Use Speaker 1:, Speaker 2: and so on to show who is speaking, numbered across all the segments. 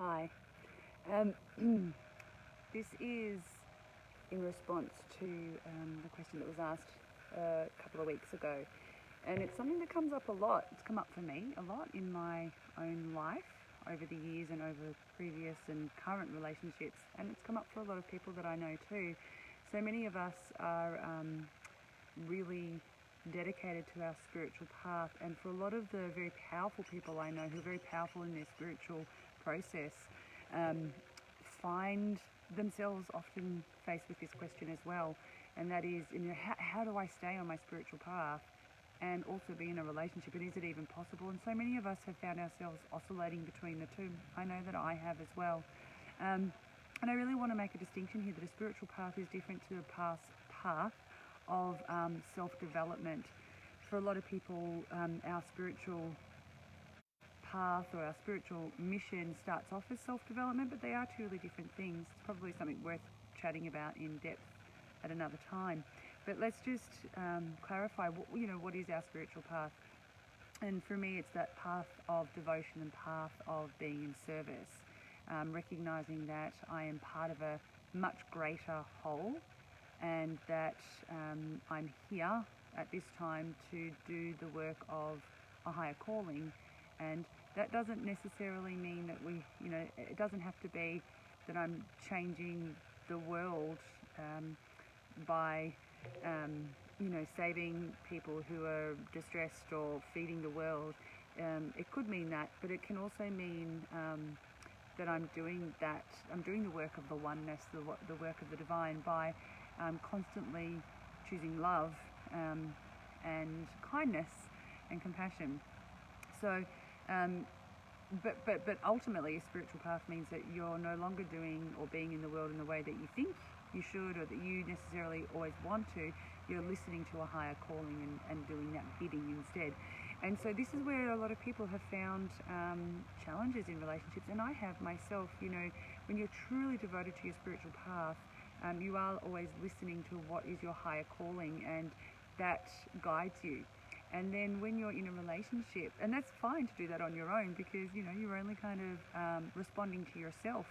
Speaker 1: Hi. Um, this is in response to the question that was asked a couple of weeks ago. And it's something that comes up a lot. It's come up for me a lot in my own life over the years and over previous and current relationships. And it's come up for a lot of people that I know too. So many of us are really dedicated to our spiritual path, and for a lot of the very powerful people I know who are very powerful in their spiritual process, find themselves often faced with this question as well, and that is, how do I stay on my spiritual path and also be in a relationship, and is it even possible? And so many of us have found ourselves oscillating between the two. I know that I have as well. And I really want to make a distinction here that a spiritual path is different to a path of self-development. For a lot of people, our spiritual path or our spiritual mission starts off as self-development, but they are two really different things. It's probably something worth chatting about in depth at another time. But let's just clarify what is our spiritual path. And for me, it's that path of devotion and path of being in service, recognizing that I am part of a much greater whole, and that I'm here at this time to do the work of a higher calling. And that doesn't necessarily mean that it doesn't have to be that I'm changing the world by saving people who are distressed or feeding the world. It could mean that, but it can also mean that I'm doing the work of the oneness, the work of the divine, by constantly choosing love and kindness and compassion. So, but ultimately, a spiritual path means that you're no longer doing or being in the world in the way that you think you should, or that you necessarily always want to. You're listening to a higher calling and doing that bidding instead. And so this is where a lot of people have found challenges in relationships, and I have myself. When you're truly devoted to your spiritual path, you are always listening to what is your higher calling, and that guides you. And then when you're in a relationship, and that's fine to do that on your own, because you're only kind of responding to yourself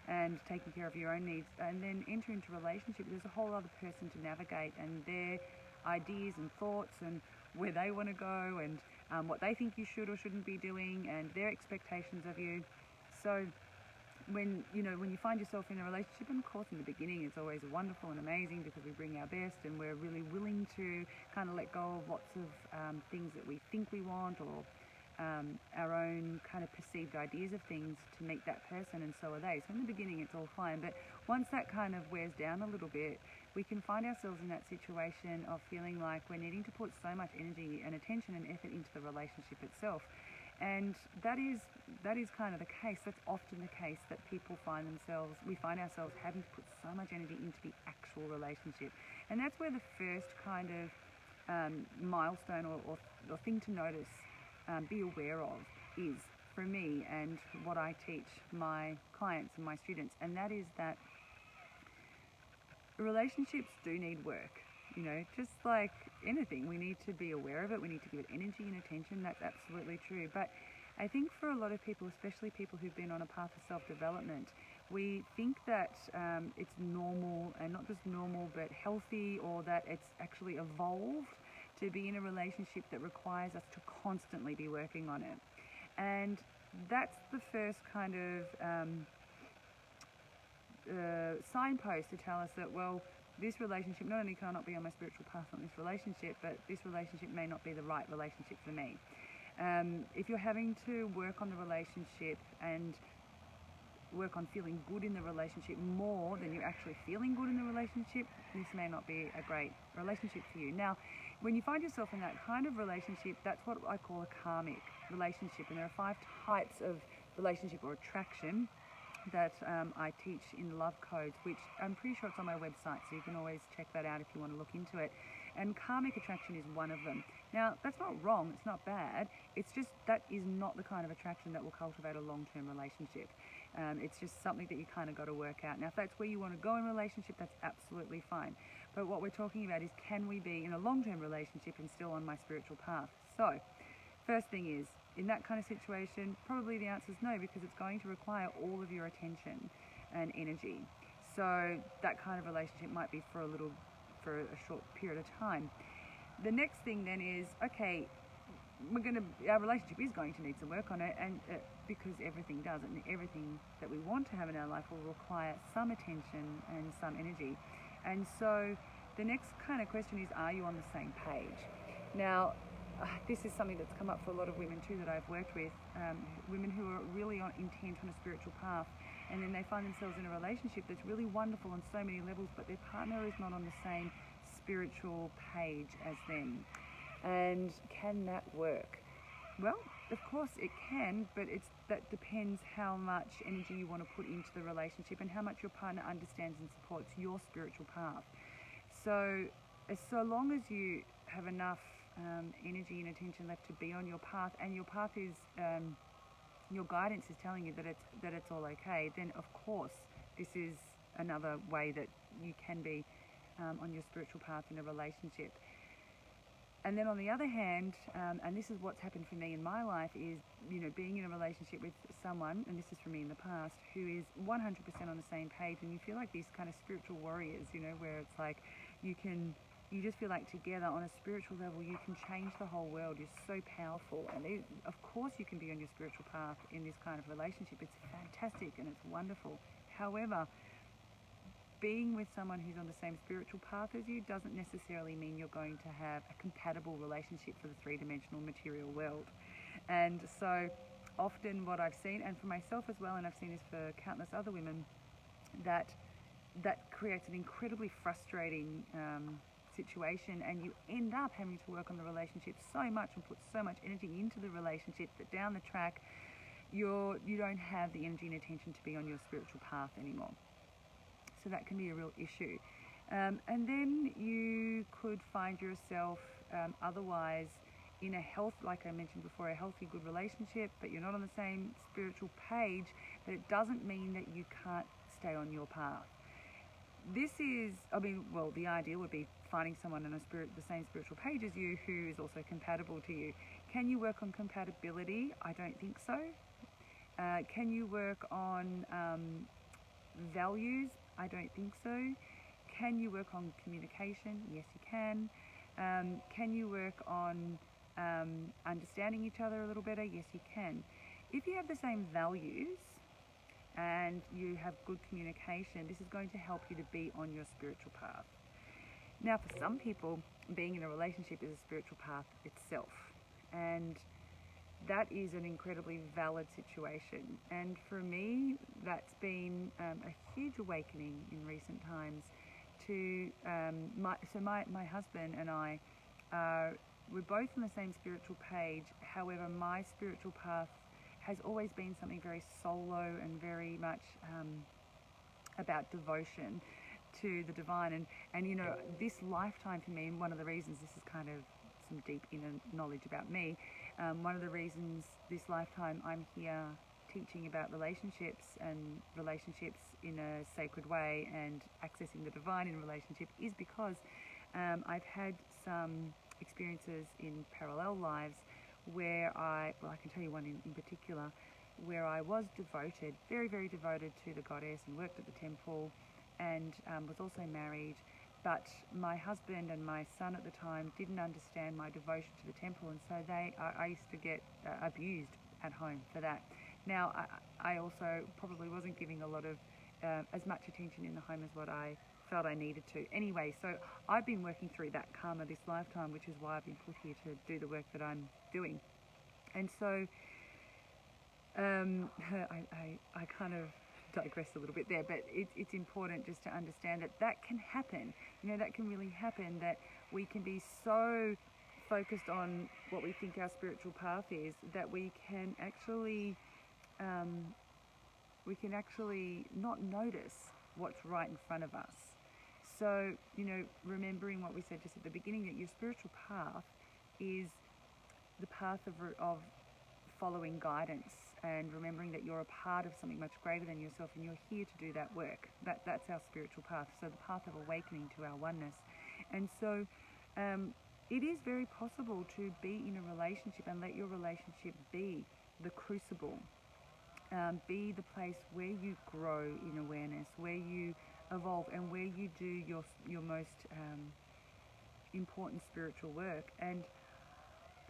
Speaker 1: and taking care of your own needs, and then enter into a relationship, there's a whole other person to navigate, and their ideas and thoughts and where they want to go, and what they think you should or shouldn't be doing, and their expectations of you. So when you find yourself in a relationship, and of course in the beginning it's always wonderful and amazing because we bring our best and we're really willing to kind of let go of lots of things that we think we want, or our own kind of perceived ideas of things to meet that person, and so are they. So in the beginning it's all fine, but once that kind of wears down a little bit, we can find ourselves in that situation of feeling like we're needing to put so much energy and attention and effort into the relationship itself. And that is kind of the case. That's often the case, that we find ourselves having to put so much energy into the actual relationship. And that's where the first kind of milestone or thing to notice, be aware of, is, for me and what I teach my clients and my students. And that is that relationships do need work. Just like anything, we need to be aware of it. We need to give it energy and attention. That's absolutely true. But I think for a lot of people, especially people who've been on a path of self-development, we think that it's normal, and not just normal, but healthy, or that it's actually evolved to be in a relationship that requires us to constantly be working on it. And that's the first kind of signpost to tell us that, well, this relationship, not only can I not be on my spiritual path on this relationship, but this relationship may not be the right relationship for me. If you're having to work on the relationship and work on feeling good in the relationship more than you're actually feeling good in the relationship, this may not be a great relationship for you. Now, when you find yourself in that kind of relationship, that's what I call a karmic relationship. And there are 5 types of relationship or attraction that I teach in Love Codes, which I'm pretty sure it's on my website, so you can always check that out if you want to look into it. And karmic attraction is one of them. Now, that's not wrong, it's not bad, it's just that is not the kind of attraction that will cultivate a long-term relationship. It's just something that you kind of got to work out. Now, if that's where you want to go in a relationship, that's absolutely fine. But what we're talking about is, can we be in a long-term relationship and still on my spiritual path? So, first thing is, in that kind of situation, probably the answer is no, because it's going to require all of your attention and energy. So that kind of relationship might be for a short period of time. The next thing then is, okay, our relationship is going to need some work on it, and because everything does, and everything that we want to have in our life will require some attention and some energy. And so the next kind of question is, are you on the same page? Now, this is something that's come up for a lot of women too that I've worked with, women who are really intent on a spiritual path, and then they find themselves in a relationship that's really wonderful on so many levels, but their partner is not on the same spiritual page as them. And can that work? Well, of course it can, but that depends how much energy you want to put into the relationship and how much your partner understands and supports your spiritual path. So long as you have enough energy and attention left to be on your path, and your path is your guidance is telling you that it's all okay, then of course this is another way that you can be on your spiritual path in a relationship. And then on the other hand, and this is what's happened for me in my life, is, being in a relationship with someone, and this is for me in the past, who is 100% on the same page, and you feel like these kind of spiritual warriors, where it's like you just feel like together on a spiritual level you can change the whole world. You're so powerful, and of course you can be on your spiritual path in this kind of relationship. It's fantastic and it's wonderful. However, being with someone who's on the same spiritual path as you doesn't necessarily mean you're going to have a compatible relationship for the three-dimensional material world. And so often what I've seen, and for myself as well, and I've seen this for countless other women, that creates an incredibly frustrating situation, and you end up having to work on the relationship so much and put so much energy into the relationship that down the track you don't have the energy and attention to be on your spiritual path anymore. So that can be a real issue. And then you could find yourself otherwise in like I mentioned before, a healthy, good relationship, but you're not on the same spiritual page, but it doesn't mean that you can't stay on your path. The ideal would be finding someone on the same spiritual page as you who is also compatible to you. Can you work on compatibility? I don't think so. Can you work on values? I don't think so. Can you work on communication? Yes, you can. Can you work on understanding each other a little better? Yes, you can. If you have the same values and you have good communication, this is going to help you to be on your spiritual path. Now, for some people, being in a relationship is a spiritual path itself, and that is an incredibly valid situation. And for me, that's been a huge awakening in recent times. My husband and I, we're both on the same spiritual page. However, my spiritual path has always been something very solo and very much about devotion to the divine. And this lifetime for me, and one of the reasons, this is kind of some deep inner knowledge about me, one of the reasons this lifetime I'm here teaching about relationships and relationships in a sacred way and accessing the divine in relationship is because I've had some experiences in parallel lives where I can tell you one in particular, where I was devoted, very, very devoted to the goddess, and worked at the temple, and was also married. But my husband and my son at the time didn't understand my devotion to the temple, and so I used to get abused at home for that. Now, I also probably wasn't giving a lot of as much attention in the home as what I felt I needed to. Anyway, so I've been working through that karma this lifetime, which is why I've been put here to do the work that I'm doing. And so I kind of digress a little bit there, but it's important just to understand that can happen. That can really happen, that we can be so focused on what we think our spiritual path is that we can actually not notice what's right in front of us. So, remembering what we said just at the beginning, that your spiritual path is the path of following guidance, and remembering that you're a part of something much greater than yourself, and you're here to do that work. That's our spiritual path. So the path of awakening to our oneness. And so it is very possible to be in a relationship and let your relationship be the crucible, be the place where you grow in awareness, where you evolve, and where you do your most important spiritual work. And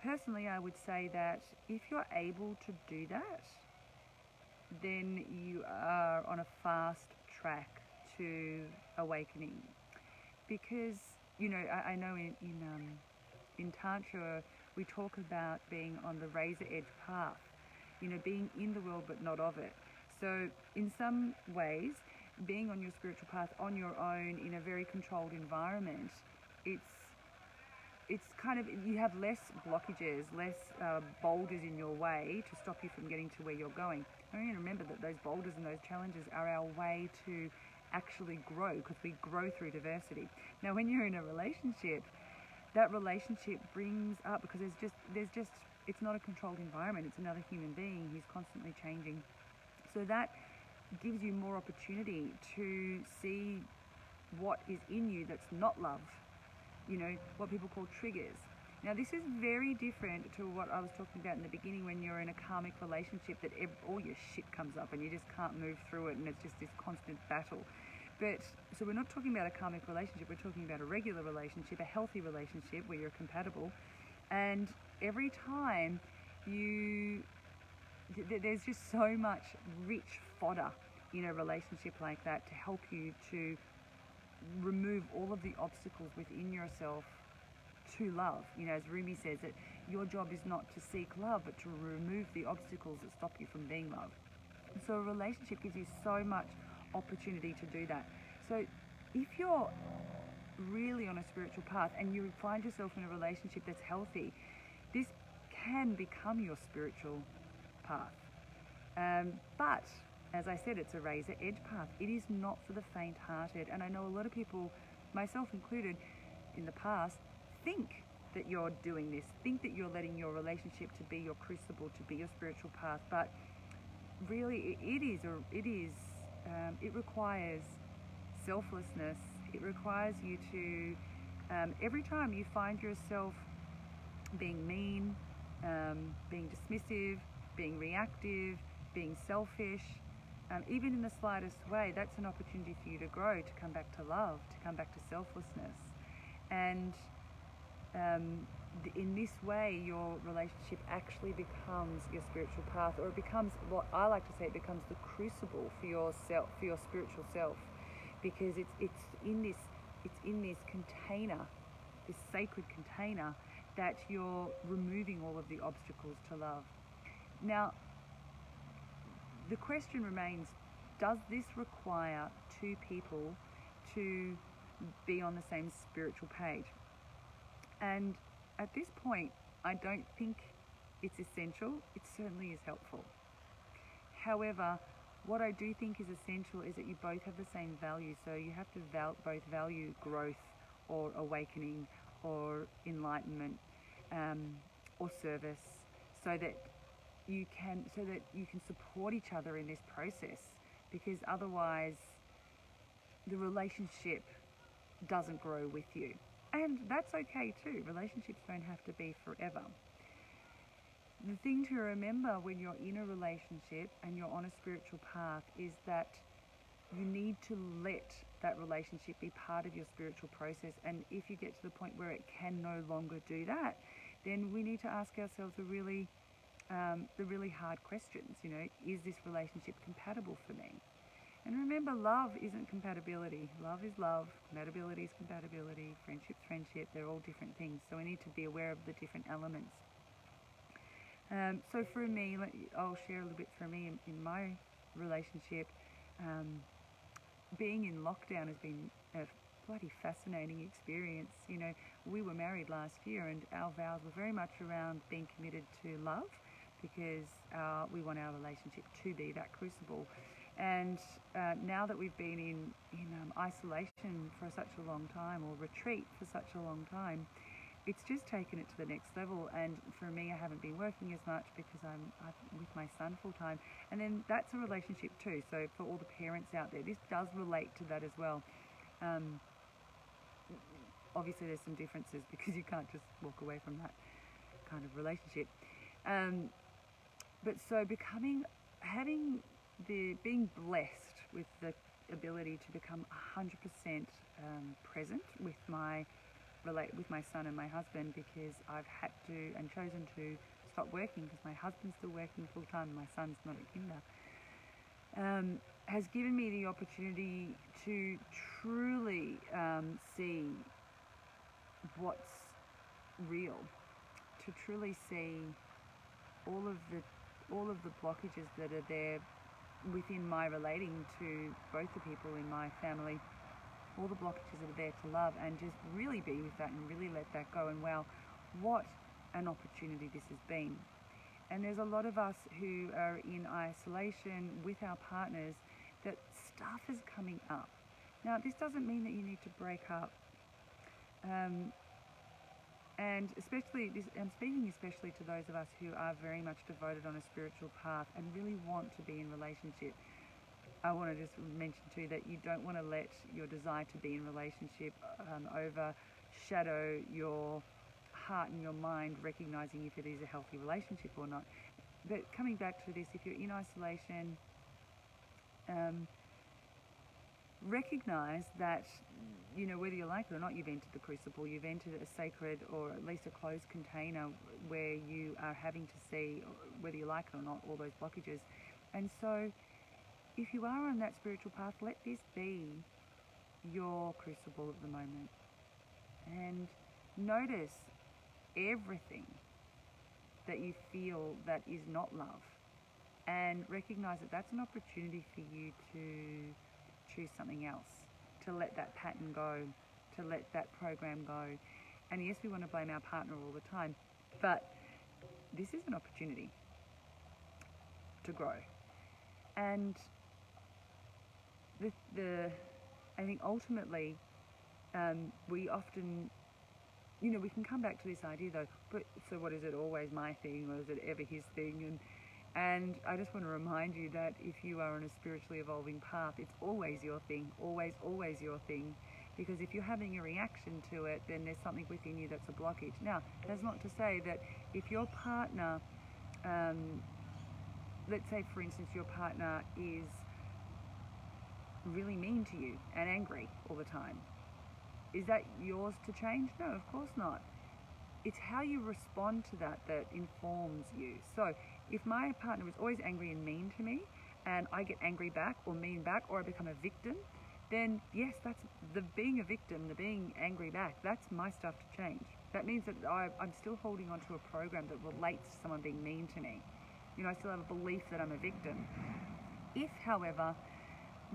Speaker 1: personally, I would say that if you're able to do that, then you are on a fast track to awakening. Because, you know, I know in Tantra we talk about being on the razor edge path, you know, being in the world but not of it. So in some ways, being on your spiritual path on your own in a very controlled environment, it's kind of, you have less blockages, less boulders in your way to stop you from getting to where you're going. I mean, remember that those boulders and those challenges are our way to actually grow, because we grow through diversity. Now, when you're in a relationship, that relationship brings up, because there's just it's not a controlled environment, it's another human being who's constantly changing. So that gives you more opportunity to see what is in you that's not love, you know, what people call triggers. Now, this is very different to what I was talking about in the beginning, when you're in a karmic relationship that all your shit comes up and you just can't move through it, and it's just this constant battle. But so we're not talking about a karmic relationship, we're talking about a regular relationship, a healthy relationship where you're compatible. And every time there's just so much rich fodder in a relationship like that to help you to remove all of the obstacles within yourself to love. You know, as Rumi says, that your job is not to seek love, but to remove the obstacles that stop you from being loved. And so a relationship gives you so much opportunity to do that. So if you're really on a spiritual path and you find yourself in a relationship that's healthy, this can become your spiritual path. But as I said, it's a razor edge path. It is not for the faint-hearted. And I know a lot of people, myself included, in the past, think that you're doing this, think that you're letting your relationship to be your crucible, to be your spiritual path. But really, it requires selflessness. It requires you to, every time you find yourself being mean, being dismissive, being reactive, being selfish, even in the slightest way, that's an opportunity for you to grow, to come back to love, to come back to selflessness. And in this way, your relationship actually becomes your spiritual path, or it becomes, what I like to say, it becomes the crucible for yourself, for your spiritual self, because it's in this container, this sacred container, that you're removing all of the obstacles to love. Now, the question remains, does this require two people to be on the same spiritual page? And at this point, I don't think it's essential. It certainly is helpful. However, what I do think is essential is that you both have the same values. So you have to both value growth or awakening or enlightenment or service, so that you can support each other in this process, because otherwise the relationship doesn't grow with you. And that's okay too. Relationships don't have to be forever. The thing to remember when you're in a relationship and you're on a spiritual path is that you need to let that relationship be part of your spiritual process. And if you get to the point where it can no longer do that, then we need to ask ourselves the really hard questions. You know, is this relationship compatible for me? And remember, love isn't compatibility. Love is love. Compatibility is compatibility. Friendship's friendship. They're all different things. So we need to be aware of the different elements. So for me, I'll share a little bit for me in my relationship. Being in lockdown has been a bloody fascinating experience. You know, we were married last year, and our vows were very much around being committed to love, because we want our relationship to be that crucible. And now that we've been in isolation for such a long time, or retreat for such a long time, it's just taken it to the next level. And for me, I haven't been working as much because I'm with my son full time. And then that's a relationship too. So for all the parents out there, this does relate to that as well. obviously there's some differences because you can't just walk away from that kind of relationship. But so being blessed with the ability to become 100% present with my son and my husband, because I've had to and chosen to stop working because my husband's still working full time and my son's not at kinder, has given me the opportunity to truly see what's real, to truly see all of the blockages that are there within my relating to both the people in my family, all the blockages that are there to love, and just really be with that and really let that go. And wow, what an opportunity this has been. And there's a lot of us who are in isolation with our partners that stuff is coming up. Now, this doesn't mean that you need to break up. And especially, I'm speaking especially to those of us who are very much devoted on a spiritual path and really want to be in relationship. I want to just mention too that you don't want to let your desire to be in relationship overshadow your heart and your mind, recognizing if it is a healthy relationship or not. But coming back to this, if you're in isolation, recognize that, whether you like it or not, you've entered the crucible, you've entered a sacred or at least a closed container where you are having to see, whether you like it or not, all those blockages. And so if you are on that spiritual path, let this be your crucible at the moment. And notice everything that you feel that is not love. And recognize that that's an opportunity for you to choose something else, to let that pattern go, to let that program go. And yes, we want to blame our partner all the time, but this is an opportunity to grow. And I think ultimately, we often, we can come back to this idea though, but so what, is it always my thing, or is it ever his thing? And I just want to remind you that if you are on a spiritually evolving path, it's always your thing, always your thing. Because if you're having a reaction to it, then there's something within you that's a blockage. Now, that's not to say that if your partner, let's say for instance, your partner is really mean to you and angry all the time, is that yours to change? No, of course not. It's how you respond to that that informs you. So if my partner is always angry and mean to me, and I get angry back or mean back, or I become a victim, then yes, that's the being a victim, the being angry back, that's my stuff to change. That means that I'm still holding onto a program that relates to someone being mean to me. I still have a belief that I'm a victim. If, however,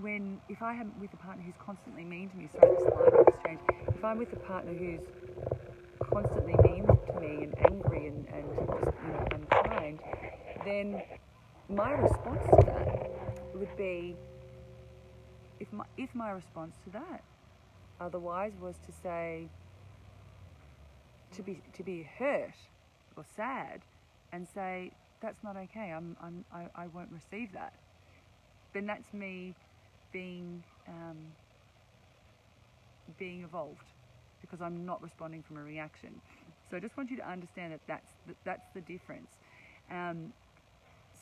Speaker 1: if I am with a partner who's constantly mean to me, sorry, this line exchange, if I'm with a partner who's constantly mean to me and angry and just unkind, then my response to that would be, if my response to that otherwise was to say, to be hurt or sad and say, that's not okay, I won't receive that, then that's me being evolved, because I'm not responding from a reaction. So I just want you to understand that that's the difference.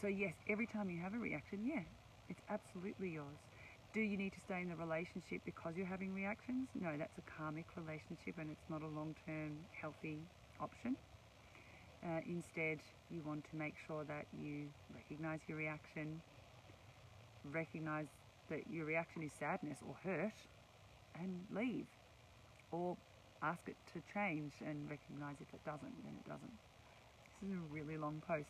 Speaker 1: So yes, every time you have a reaction, yeah, it's absolutely yours. Do you need to stay in the relationship because you're having reactions? No, that's a karmic relationship and it's not a long-term healthy option. Instead, you want to make sure that you recognize your reaction, recognize that your reaction is sadness or hurt, and leave. Or ask it to change and recognize if it doesn't, then it doesn't. This is a really long post.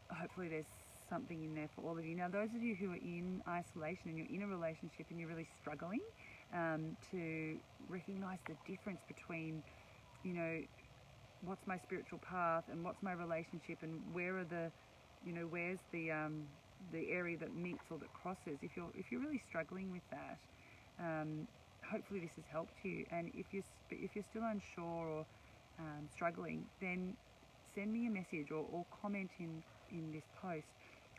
Speaker 1: Hopefully there's something in there for all of you. Now, those of you who are in isolation and you're in a relationship and you're really struggling to recognize the difference between, what's my spiritual path and what's my relationship, and where are where's the area that meets or that crosses. If you're really struggling with that, hopefully this has helped you. And if you're still unsure or struggling, then send me a message or comment in this post,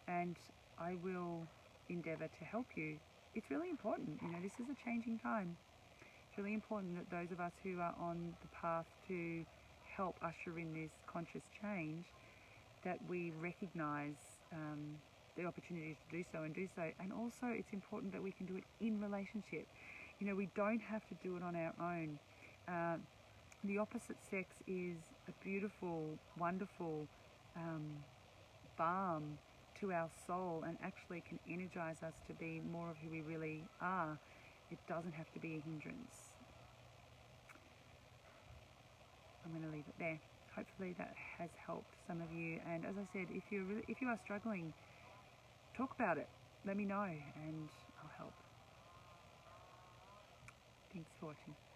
Speaker 1: and I will endeavour to help you. It's really important. This is a changing time. really important that those of us who are on the path to help usher in this conscious change, that we recognise the opportunities to do so. And also it's important that we can do it in relationship. You know, we don't have to do it on our own. The opposite sex is a beautiful, wonderful balm to our soul, and actually can energize us to be more of who we really are. It doesn't have to be a hindrance. I'm going to leave it there. Hopefully that has helped some of you. And as I said, if you are struggling, talk about it. Let me know and I'll help. Thanks for watching.